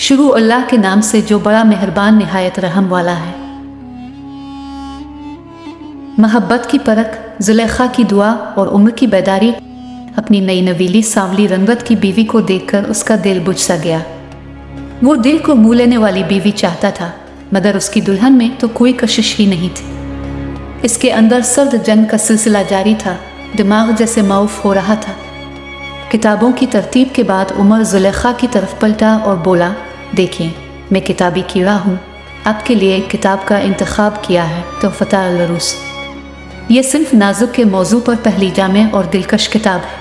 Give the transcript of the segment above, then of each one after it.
शुरू अल्लाह के नाम से जो बड़ा मेहरबान निहायत रहम वाला है। मोहब्बत की परख, जुलेखा की दुआ और उम्र की बेदारी। अपनी नई नवीली सांवली रंगत की बीवी को देखकर उसका दिल बुझ सा गया। वो दिल को मुँह लेने वाली बीवी चाहता था, मगर उसकी दुल्हन में तो कोई कशिश ही नहीं थी। इसके अंदर सर्द जंग का सिलसिला जारी था, दिमाग जैसे मऊफ हो रहा था। किताबों की तरतीब के बाद उमर जुलेखा की तरफ पलटा और बोला, देखिए मैं किताबी कीड़ा हूँ, आपके लिए एक किताब का इंतखाब किया है, तोहफत अल-अरूस। ये सिर्फ नाजुक के मौजू पर पहली जामे और दिलकश किताब है।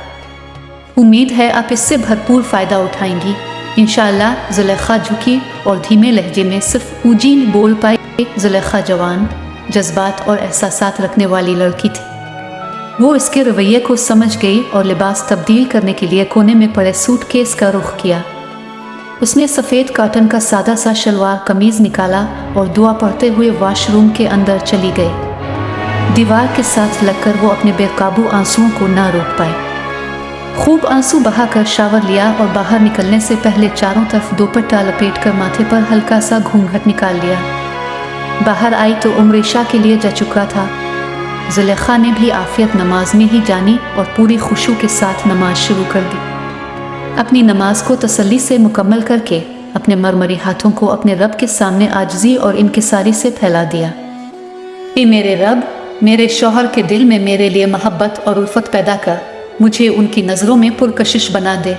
उम्मीद है आप इससे भरपूर फ़ायदा उठाएंगी। इंशाअल्लाह। जुलेखा झुकी और धीमे लहजे में सिर्फ ऊंची बोल पाई। जुलेखा जवान, जज्बात और एहसासात रखने वाली लड़की थी। वो इसके रवैये को समझ गई और लिबास तब्दील करने के लिए कोने में पड़े सूटकेस का रुख किया। उसने सफ़ेद कॉटन का सादा सा शलवार कमीज़ निकाला और दुआ पढ़ते हुए वॉशरूम के अंदर चली गई। दीवार के साथ लगकर वो अपने बेकाबू आंसुओं को ना रोक पाई। खूब आंसू बहाकर शावर लिया और बाहर निकलने से पहले चारों तरफ दोपट्टा लपेटकर माथे पर हल्का सा घूंघट निकाल लिया। बाहर आई तो उम्र इशा के लिए जा चुका था। जुलेखा ने भी आफियत नमाज में ही जानी और पूरी खुशू के साथ नमाज शुरू कर दी। अपनी नमाज को तसल्ली से मुकम्मल करके अपने मरमरी हाथों को अपने रब के सामने आजिज़ी और इनकिसारी से फैला दिया। ए मेरे रब, मेरे शौहर के दिल में मेरे लिए मोहब्बत और उल्फत पैदा कर, मुझे उनकी नज़रों में पुरकशिश बना दे।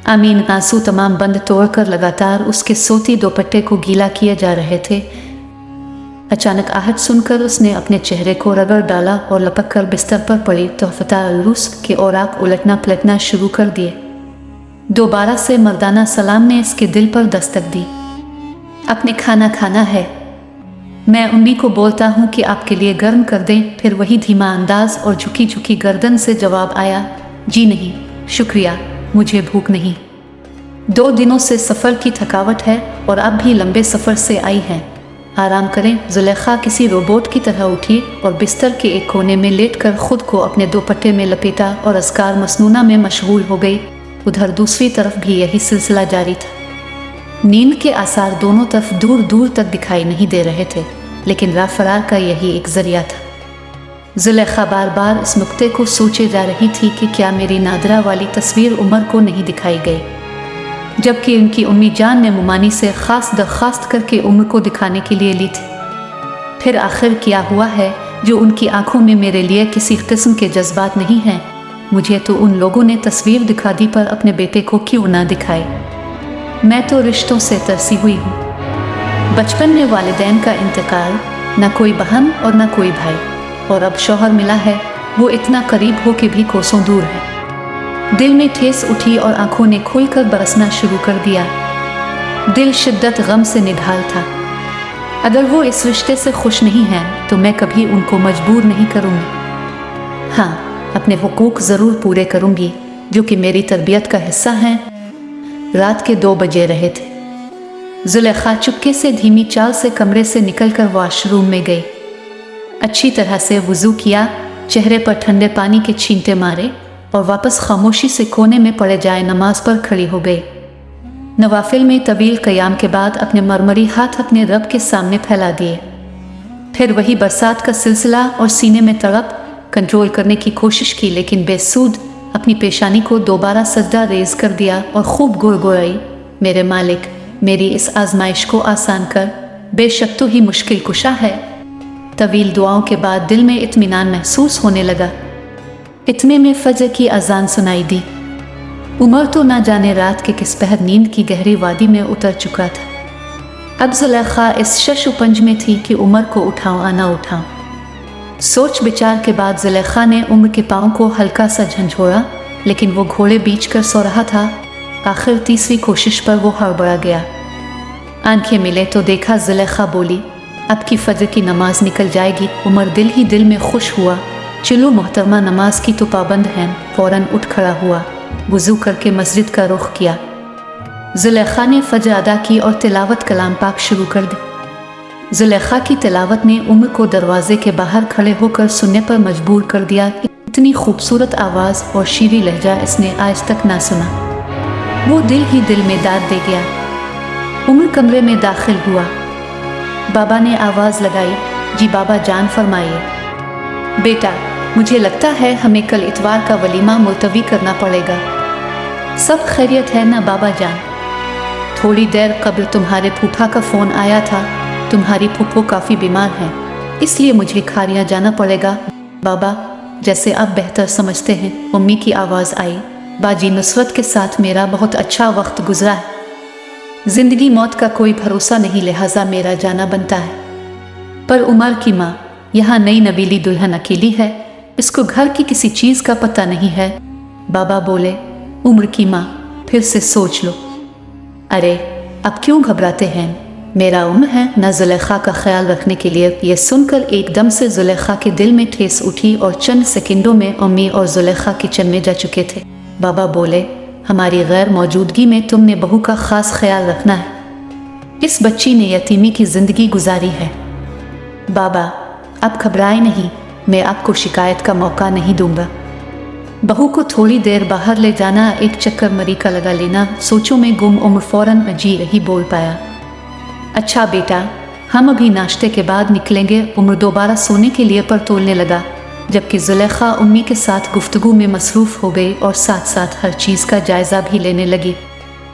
आमीन। आंसू तमाम बंद तोड़कर लगातार उसके सोती दोपट्टे को गीला किए जा रहे थे। अचानक आहट सुनकर उसने अपने चेहरे को रगड़ डाला और लपक कर बिस्तर पर पड़ी तोहफत अल-अरूस के औराक उलटना पलटना शुरू कर दिए। दोबारा से मर्दाना सलाम ने इसके दिल पर दस्तक दी। अपने खाना खाना है। मैं उम्मी को बोलता हूँ कि आपके लिए गर्म कर दें। फिर वही धीमा अंदाज और झुकी झुकी गर्दन से जवाब आया, जी नहीं शुक्रिया, मुझे भूख नहीं। 2 दिनों से सफ़र की थकावट है और अब भी लंबे सफ़र से आई हैं। आराम करें। जुलेखा किसी रोबोट की तरह उठी और बिस्तर के एक कोने में लेटकर खुद को अपने दोपट्टे में लपेटा और अस्कार मसनूना में मशगूल हो गई। उधर दूसरी तरफ भी यही सिलसिला जारी था। नींद के आसार दोनों तरफ दूर दूर तक दिखाई नहीं दे रहे थे, लेकिन राह फरार का यही एक जरिया था। जुलेखा बार बार इस नुक्ते को सोचे जा रही थी कि क्या मेरी नादरा वाली तस्वीर उमर को नहीं दिखाई गई, जबकि उनकी उम्मी जान ने मुमानी से ख़ास दरख्वास्त करके उम्र को दिखाने के लिए ली थी। फिर आखिर क्या हुआ है जो उनकी आंखों में मेरे लिए किसी किस्म के जज्बात नहीं हैं? मुझे तो उन लोगों ने तस्वीर दिखा दी, पर अपने बेटे को क्यों ना दिखाए? मैं तो रिश्तों से तरसी हुई हूँ। बचपन में वालिदैन का इंतकाल, न कोई बहन और न कोई भाई, और अब शौहर मिला है, वो इतना करीब हो के भी कोसों दूर है। दिल में ठेस उठी और आंखों ने खुलकर बरसना शुरू कर दिया। दिल शिद्दत गम से निढाल था। अगर वो इस रिश्ते से खुश नहीं हैं तो मैं कभी उनको मजबूर नहीं करूँगी। हाँ, अपने हुकूक ज़रूर पूरे करूँगी जो कि मेरी तरबियत का हिस्सा हैं। रात के 2 बजे रहे थे। जुलेखा चुपके से धीमी चाल से कमरे से निकलकर वॉशरूम में गई। अच्छी तरह से वुज़ू किया, चेहरे पर ठंडे पानी के छींटे मारे और वापस खामोशी से कोने में पड़े जाए नमाज पर खड़ी हो गई। नवाफिल में तवील क़याम के बाद अपने मरमरी हाथ अपने रब के सामने फैला दिए। फिर वही बरसात का सिलसिला और सीने में तड़प कंट्रोल करने की कोशिश की, लेकिन बेसूद अपनी पेशानी को दोबारा सजदा रेज कर दिया और खूब गुड़गुड़ाई, मेरे मालिक, मेरी इस आजमाइश को आसान कर, बेशक तो ही मुश्किल कुशा है। तवील दुआओं के बाद दिल में इत्मीनान महसूस होने लगा। इतने में फजर की अजान सुनाई दी। उमर तो ना जाने रात के किस पहर नींद की गहरी वादी में उतर चुका था। अब जुलेखा इस शश-ओ-पंज में थी कि उमर को उठाऊं या ना उठाऊं। सोच विचार के बाद जुलेखा ने उम्र के पाँव को हल्का सा झंझोड़ा, लेकिन वो घोड़े बीच कर सो रहा था। आखिर तीसरी कोशिश पर वो हड़बड़ा गया। आंखें मिले तो देखा जुलेखा बोली, अब की फजर की नमाज निकल जाएगी। उमर दिल ही दिल में खुश हुआ। चलो मोहतरमा, नमाज की तो पाबंद हैं। फ़ौरन उठ खड़ा हुआ, वुज़ू करके मस्जिद का रुख किया। जुलेखा ने फजर अदा की और तिलावत कलाम पाक शुरू कर दी। जुलेखा की तिलावत ने उम्र को दरवाजे के बाहर खड़े होकर सुनने पर मजबूर कर दिया। इतनी खूबसूरत आवाज़ और शीरी लहजा इसने आज तक ना सुना। वो दिल ही दिल में दाद दे गया। उमर कमरे में दाखिल हुआ। बाबा ने आवाज़ लगाई, जी बाबा जान फरमाइए। बेटा, मुझे लगता है हमें कल इतवार का वलीमा मुलतवी करना पड़ेगा। सब खैरियत है ना बाबा जान? थोड़ी देर कबल तुम्हारे फूफा का फ़ोन आया था। तुम्हारी फूफो काफ़ी बीमार है, इसलिए मुझे खारिया जाना पड़ेगा। बाबा, जैसे आप बेहतर समझते हैं। मम्मी की आवाज़ आई, बाजी नुसरत के साथ मेरा बहुत अच्छा वक्त गुजरा है। ज़िंदगी मौत का कोई भरोसा नहीं, लिहाजा मेरा जाना बनता है। पर उमर की माँ, यहाँ नई नवीली दुल्हन अकेली है, इसको घर की किसी चीज़ का पता नहीं है। बाबा बोले, उमर की माँ फिर से सोच लो। अरे अब क्यों घबराते हैं, मेरा उम्र है ना जुलेखा का ख्याल रखने के लिए। यह सुनकर एकदम से जुलेखा के दिल में ठेस उठी और चंद सेकंडों में अम्मी और जुलेखा किचन में जा चुके थे। बाबा बोले, हमारी गैर मौजूदगी में तुमने बहू का ख़ास ख्याल रखना है। इस बच्ची ने यतीमी की ज़िंदगी गुजारी है। बाबा, अब घबराए नहीं, मैं आपको शिकायत का मौका नहीं दूंगा। बहू को थोड़ी देर बाहर ले जाना, एक चक्कर मरी का लगा लेना। सोचों में गुम उम्र फौरन अजी ही बोल पाया, अच्छा बेटा, हम अभी नाश्ते के बाद निकलेंगे। उम्र दोबारा सोने के लिए पर तोलने लगा, जबकि जुलेखा उम्मी के साथ गुफ्तगू में मसरूफ़ हो गई और साथ साथ हर चीज़ का जायज़ा भी लेने लगी।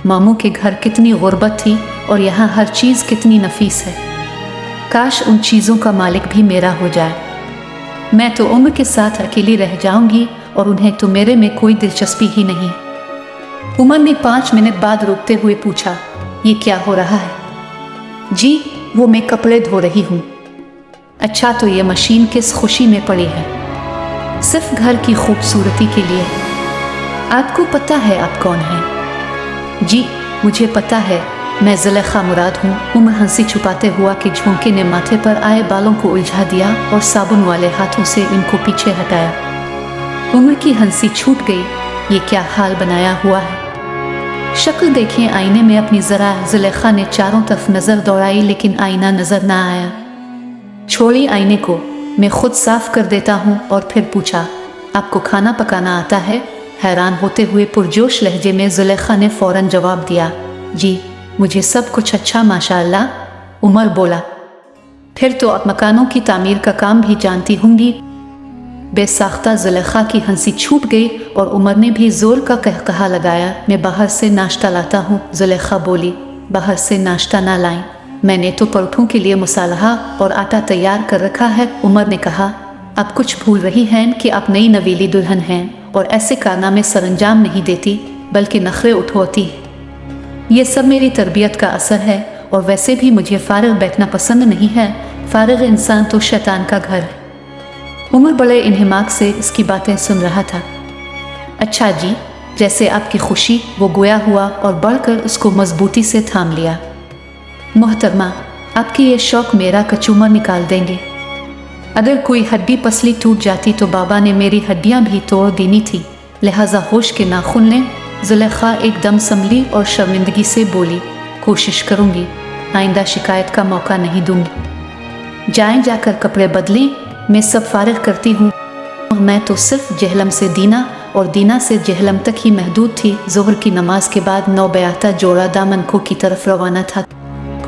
मामू के घर कितनी गुर्बत थी और यहाँ हर चीज़ कितनी नफीस है। काश उन चीज़ों का मालिक भी मेरा हो जाए। मैं तो उम्र के साथ अकेली रह जाऊंगी और उन्हें तो मेरे में कोई दिलचस्पी ही नहीं। उमर ने 5 मिनट बाद रोकते हुए पूछा, ये क्या हो रहा है? जी, वो मैं कपड़े धो रही हूँ। अच्छा, तो ये मशीन किस खुशी में पड़ी है? सिर्फ घर की खूबसूरती के लिए। आपको पता है आप कौन हैं? जी, मुझे पता है, मैं जुलेखा मुराद हूँ। उमर हंसी छुपाते हुआ कि झोंके ने माथे पर आए बालों को उलझा दिया और साबुन वाले हाथों से इनको पीछे हटाया। उमर की हंसी छूट गई, ये क्या हाल बनाया हुआ है? शक्ल देखें आईने में अपनी ज़रा। जुलेखा ने चारों तरफ नज़र दौड़ाई, लेकिन आईना नज़र ना आया। छोड़ी आईने को, मैं खुद साफ कर देता हूँ। और फिर पूछा, आपको खाना पकाना आता है? हैरान होते हुए पुरजोश लहजे में जुलेखा ने फ़ौरन जवाब दिया, जी, मुझे सब कुछ अच्छा माशाअल्लाह। उमर बोला, फिर तो आप मकानों की तामीर का काम भी जानती होंगी। बेसाख्ता जुलेखा की हंसी छूट गई और उमर ने भी जोर का कहकहा लगाया, मैं बाहर से नाश्ता लाता हूँ। जुलेखा बोली, बाहर से नाश्ता ना लाएं, मैंने तो परोठों के लिए मसाला और आटा तैयार कर रखा है। उमर ने कहा, आप कुछ भूल रही हैं कि आप नई नवीली दुल्हन हैं और ऐसे कारनामे सरंजाम नहीं देती बल्कि नखरे उठवाती है। ये सब मेरी तरबियत का असर है और वैसे भी मुझे फारिग बैठना पसंद नहीं है। फारिग इंसान तो शैतान का घर है। उमर बड़े इन्हिमाक से इसकी बातें सुन रहा था। अच्छा जी, जैसे आपकी खुशी। वो गोया हुआ और बढ़कर उसको मजबूती से थाम लिया। मोहतरमा, आपकी ये शौक मेरा कचूमर निकाल देंगे। अगर कोई हड्डी पसली टूट जाती तो बाबा ने मेरी हड्डियां भी तोड़ देनी थी, लिहाजा होश के नाखून लें। जुलेखा एकदम संभली और शर्मिंदगी से बोली, कोशिश करूंगी, आइंदा शिकायत का मौका नहीं दूंगी। जाएं, जाकर कपड़े बदलें, मैं सब फारिग करती हूँ। मैं तो सिर्फ जहलम से दीना और दीना से जहलम तक ही महदूद थी। ज़ोहर की नमाज के बाद नौबयाता जोड़ा दामनखो की तरफ रवाना था।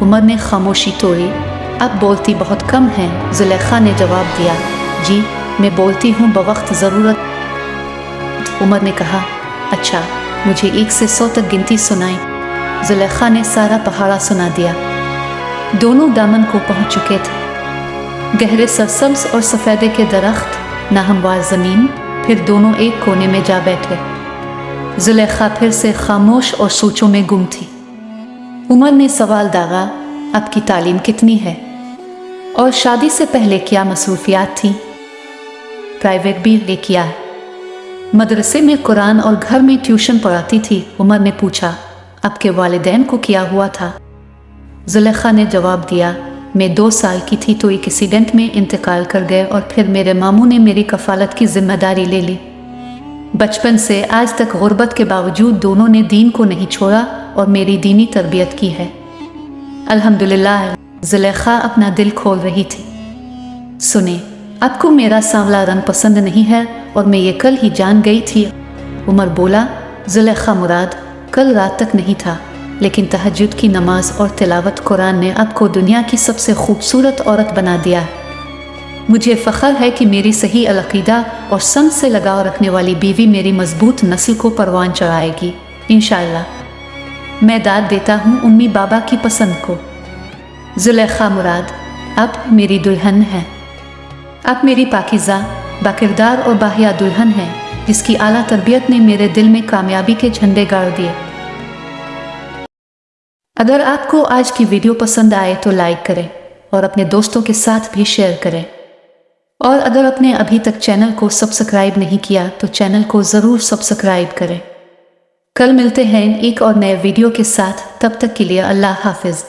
उमर ने खामोशी तोड़ी, अब बोलती बहुत कम है। जुलेखा ने जवाब दिया, जी, मैं बोलती हूँ बवक्त ज़रूरत। उमर ने कहा, अच्छा, मुझे 1 से 100 तक गिनती सुनाई। जुलेखा ने सारा पहाड़ा सुना दिया। दोनों दामन को पहुँच चुके थे। गहरे सरसब्ज और सफ़ेदे के दरख्त, नाहमवार ज़मीन, फिर दोनों एक कोने में जा बैठे। जुलेखा फिर से खामोश और सोचों में गुम थी। उमर ने सवाल दागा, आपकी तालीम कितनी है और शादी से पहले क्या मसरूफियात थी? प्राइवेट भी ले किया है। मदरसे में कुरान और घर में ट्यूशन पढ़ाती थी। उमर ने पूछा, आपके वालिदैन को क्या हुआ था? जुलेखा ने जवाब दिया, मैं 2 साल की थी तो एक एक्सीडेंट में इंतकाल कर गए और फिर मेरे मामू ने मेरी कफालत की जिम्मेदारी ले ली। बचपन से आज तक गुर्बत के बावजूद दोनों ने दीन को नहीं छोड़ा और मेरी दीनी तरबियत की है। अल्हम्दुलिल्लाह। जुलेखा अपना दिल खोल रही थी। सुने, आपको मेरा सांवला रंग पसंद नहीं है और मैं ये कल ही जान गई थी। उमर बोला, जुलेखा मुराद कल रात तक नहीं था, लेकिन तहज्जुद की नमाज और तिलावत कुरान ने आपको दुनिया की सबसे खूबसूरत औरत बना दिया। मुझे फ़ख्र है कि मेरी सही अक़ीदा और संग से लगाव रखने वाली बीवी मेरी मजबूत नस्ल को परवान चढ़ाएगी इंशाअल्लाह। मैं दाद देता हूँ उम्मी बाबा की पसंद को। ज़ुलेखा मुराद अब मेरी दुल्हन है। आप मेरी पाकीज़ा, बाकिरदार और बाहिया दुल्हन है, जिसकी आला तरबियत ने मेरे दिल में कामयाबी के झंडे गाड़ दिए। अगर आपको आज की वीडियो पसंद आए तो लाइक करें और अपने दोस्तों के साथ भी शेयर करें। और अगर आपने अभी तक चैनल को सब्सक्राइब नहीं किया तो चैनल को ज़रूर सब्सक्राइब करें। कल मिलते हैं एक और नए वीडियो के साथ, तब तक के लिए अल्लाह हाफिज़।